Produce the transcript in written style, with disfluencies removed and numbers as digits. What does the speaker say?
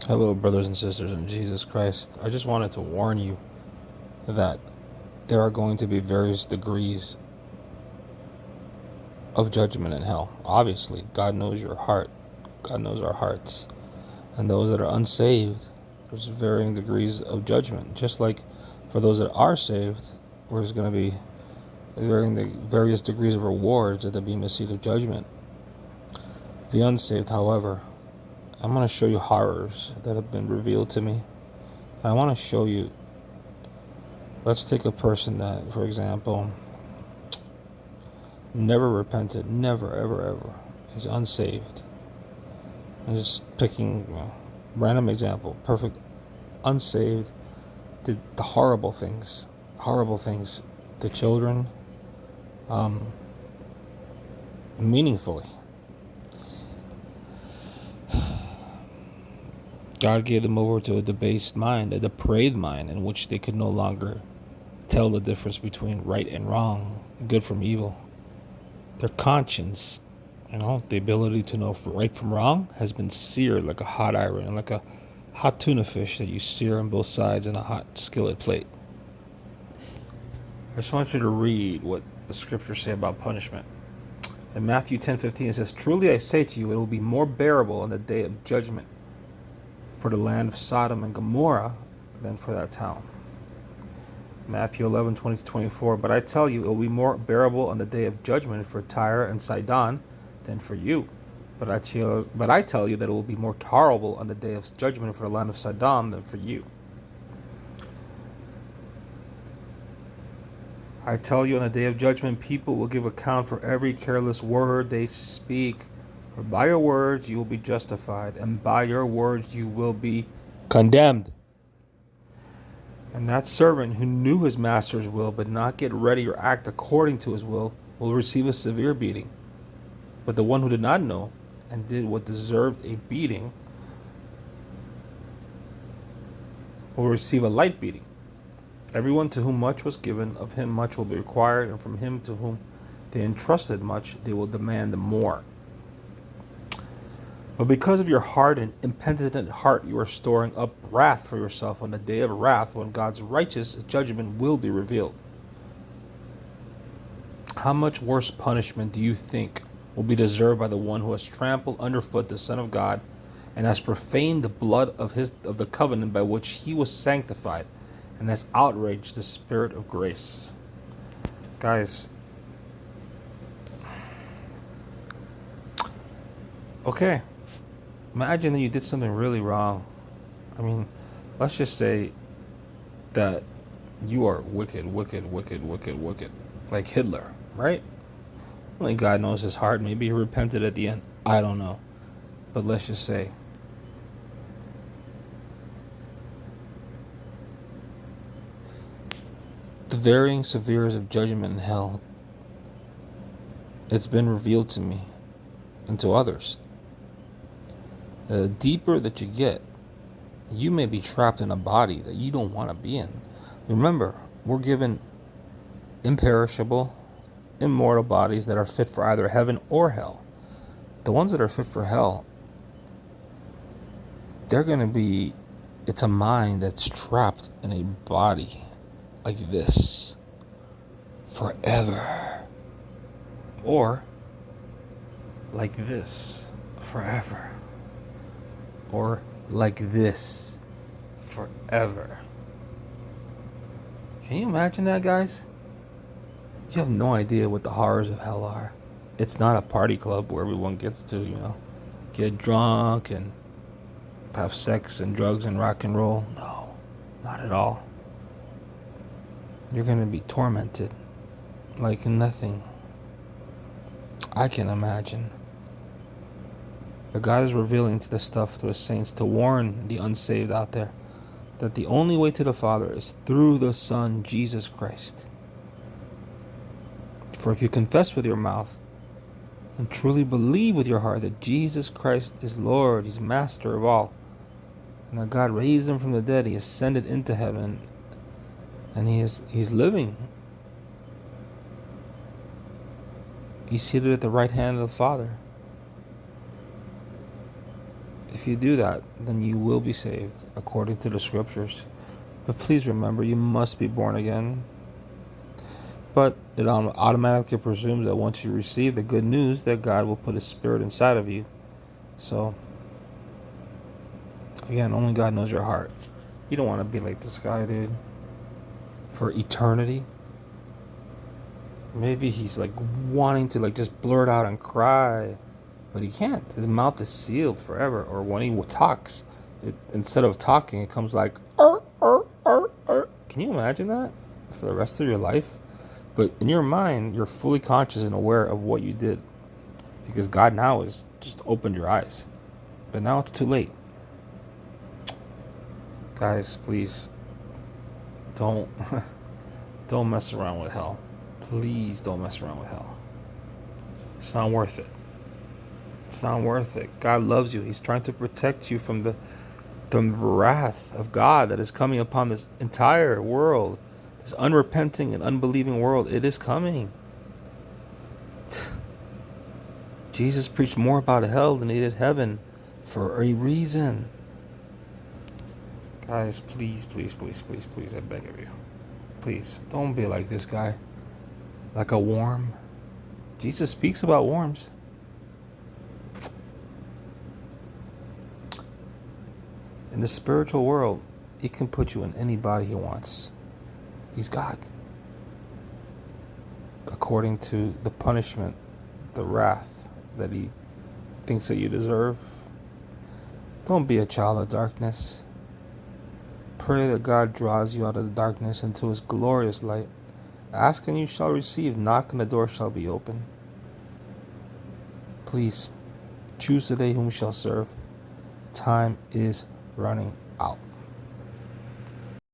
Hello, brothers and sisters in Jesus Christ. I just wanted to warn you that there are going to be various degrees of judgment in hell. Obviously, God knows your heart. God knows our hearts. And those that are unsaved, there's varying degrees of judgment. Just like for those that are saved, there's going to be various degrees of rewards at the bema seat of judgment. The unsaved, however, I'm going to show you horrors that have been revealed to me. And I want to show you. Let's take a person that, for example, never repented, never, ever, ever. He's unsaved. I'm just picking random example. Perfect, unsaved, did the horrible things to children, meaningfully. God gave them over to a debased mind, a depraved mind, in which they could no longer tell the difference between right and wrong, good from evil. Their conscience, the ability to know right from wrong, has been seared like a hot iron, like a hot tuna fish that you sear on both sides in a hot skillet plate. I just want you to read what the scriptures say about punishment. In Matthew 10:15 it says, "Truly I say to you, it will be more bearable on the day of judgment for the land of Sodom and Gomorrah than for that town." Matthew 11:20-24, "But I tell you, it will be more bearable on the day of judgment for Tyre and Sidon than for you. But I tell you that it will be more tolerable on the day of judgment for the land of Sodom than for you. I tell you, on the day of judgment, people will give account for every careless word they speak. For by your words you will be justified, and by your words you will be condemned. And that servant who knew his master's will but not get ready or act according to his will receive a severe beating. But the one who did not know and did what deserved a beating will receive a light beating. Everyone to whom much was given, of him much will be required, and from him to whom they entrusted much, they will demand more. But because of your hard and impenitent heart, you are storing up wrath for yourself on the day of wrath, when God's righteous judgment will be revealed. How much worse punishment do you think will be deserved by the one who has trampled underfoot the Son of God and has profaned the blood of the covenant by which he was sanctified, and has outraged the Spirit of grace?" Guys, okay, imagine that you did something really wrong. Let's just say that you are wicked, like Hitler, right? Only God knows his heart. Maybe he repented at the end. I don't know. But let's just say the varying severes of judgment in hell, it's been revealed to me and to others. The deeper that you get, you may be trapped in a body that you don't want to be in. Remember, we're given imperishable, immortal bodies that are fit for either heaven or hell. The ones that are fit for hell, it's a mind that's trapped in a body like this forever, or like this forever, or like this forever. Can you imagine that, guys? You have no idea what the horrors of hell are. It's not a party club where everyone gets to, get drunk and have sex and drugs and rock and roll. No, not at all. You're going to be tormented like nothing I can imagine. But God is revealing to this stuff to his saints to warn the unsaved out there that the only way to the Father is through the Son, Jesus Christ. For if you confess with your mouth and truly believe with your heart that Jesus Christ is Lord, he's master of all, and that God raised him from the dead, he ascended into heaven, and he's living. He's seated at the right hand of the Father. If you do that, then you will be saved according to the scriptures. But please remember, you must be born again. But it automatically presumes that once you receive the good news, that God will put His Spirit inside of you. So, again, only God knows your heart. You don't want to be like this guy, dude, for eternity. Maybe he's like wanting to like just blurt out and cry, but he can't. His mouth is sealed forever. Or when he talks, instead of talking, it comes like, Can you imagine that for the rest of your life? But in your mind, you're fully conscious and aware of what you did, because God now has just opened your eyes. But now it's too late. Guys, please don't don't mess around with hell. Please don't mess around with hell. It's not worth it. It's not worth it. God loves you. He's trying to protect you from the wrath of God that is coming upon this entire world. This unrepenting and unbelieving world. It is coming. Jesus preached more about hell than he did heaven for a reason. Guys, please, please, please, please, please, I beg of you. Please, don't be like this guy. Like a worm. Jesus speaks about worms. In the spiritual world, he can put you in any body he wants. He's God. According to the punishment, the wrath that he thinks that you deserve. Don't be a child of darkness. Pray that God draws you out of the darkness into his glorious light. Ask and you shall receive. Knock and the door shall be open. Please, choose today whom you shall serve. Time is running out.